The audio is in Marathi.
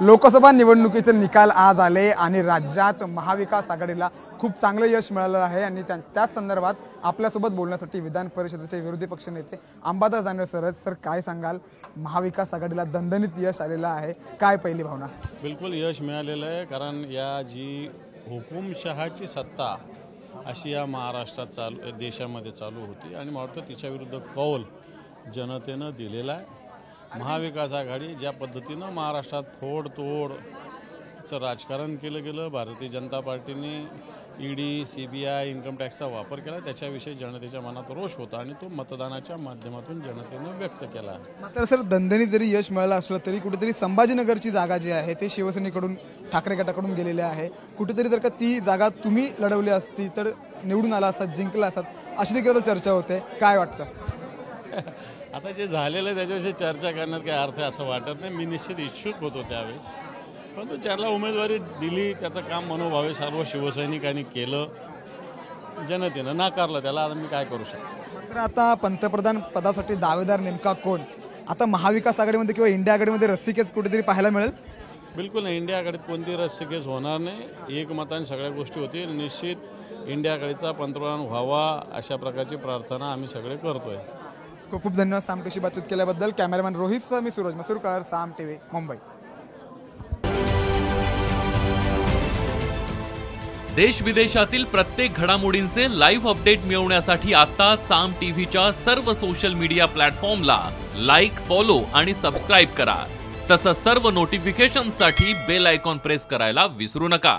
लोकसभा निवडणुकीचे निकाल आज आले आणि राज्यात महाविकास आघाडीला खूप चांगलं यश मिळालं आहे आणि त्याच संदर्भात आपल्यासोबत बोलण्यासाठी विधान परिषदेचे विरोधी पक्षनेते अंबादास दानवे सर काय सांगाल? महाविकास आघाडीला दणदणीत यश आलेलं आहे, काय पहिली भावना? बिलकुल यश मिळालेलं आहे, कारण या जी हुकुमशहाची सत्ता अशी या महाराष्ट्रात देशामध्ये चालू होती आणि मला वाटतं तिच्याविरुद्ध कौल जनतेनं दिलेला आहे। महाविकास आघाडी ज्या पद्धतीनं महाराष्ट्रात फोडतोडचं राजकारण केलं गेलं, Bharatiya Janata पार्टीने ED CBI income टॅक्सचा वापर केला, त्याच्याविषयी जनतेच्या मनात रोष होता आणि तो मतदानाच्या माध्यमातून जनतेने व्यक्त केला। मात्र सर, दणदणीत जरी यश मिळालं असलं तरी कुठेतरी संभाजीनगरची जागा जी आहे ते शिवसेनेकडून ठाकरे गटाकडून गेलेली आहे। कुठेतरी जर का ती जागा तुम्ही लढवली असती तर निवडून आला असतात, जिंकला असतात, अशी देखील चर्चा होते, काय वाटतं? आता जे झालेलं आहे त्याच्याविषयी चर्चा करण्यात काही अर्थ आहे असं वाटत नाही। मी निश्चित इच्छुक होतो त्यावेळेस, परंतु ज्याला उमेदवारी दिली त्याचं काम मनोभावे सर्व शिवसैनिकांनी केलं, जनतेनं नाकारलं त्याला, आता मी काय करू शकतो? मात्र आता पंतप्रधान पदासाठी दावेदार नेमका कोण? आता महाविकास आघाडीमध्ये किंवा इंडिया आघाडीमध्ये रस्सीखेच कुठेतरी पाहायला मिळेल? बिलकुल नाही, इंडिया आघाडीत कोणती रस्सीखेच होणार नाही, एकमताने सगळ्या गोष्टी होतील। निश्चित इंडिया आघाडीचा पंतप्रधान व्हावा अशा प्रकारची प्रार्थना आम्ही सगळे करतोय। खूप खूप धन्यवाद सामटीशी बातचीत केल्याबद्दल। कॅमेरामॅन रोहितसह मी सूरज मसूरकर, साम टीव्ही, मुंबई। देश विदेशातील प्रत्येक घडामोडींचे लाईव्ह अपडेट मिळवण्यासाठी आता साम टीव्हीच्या सर्व सोशल मीडिया प्लॅटफॉर्मला लाईक, फॉलो आणि सबस्क्राईब करा। तसंच सर्व नोटिफिकेशनसाठी बेल आयकॉन प्रेस करायला विसरू नका।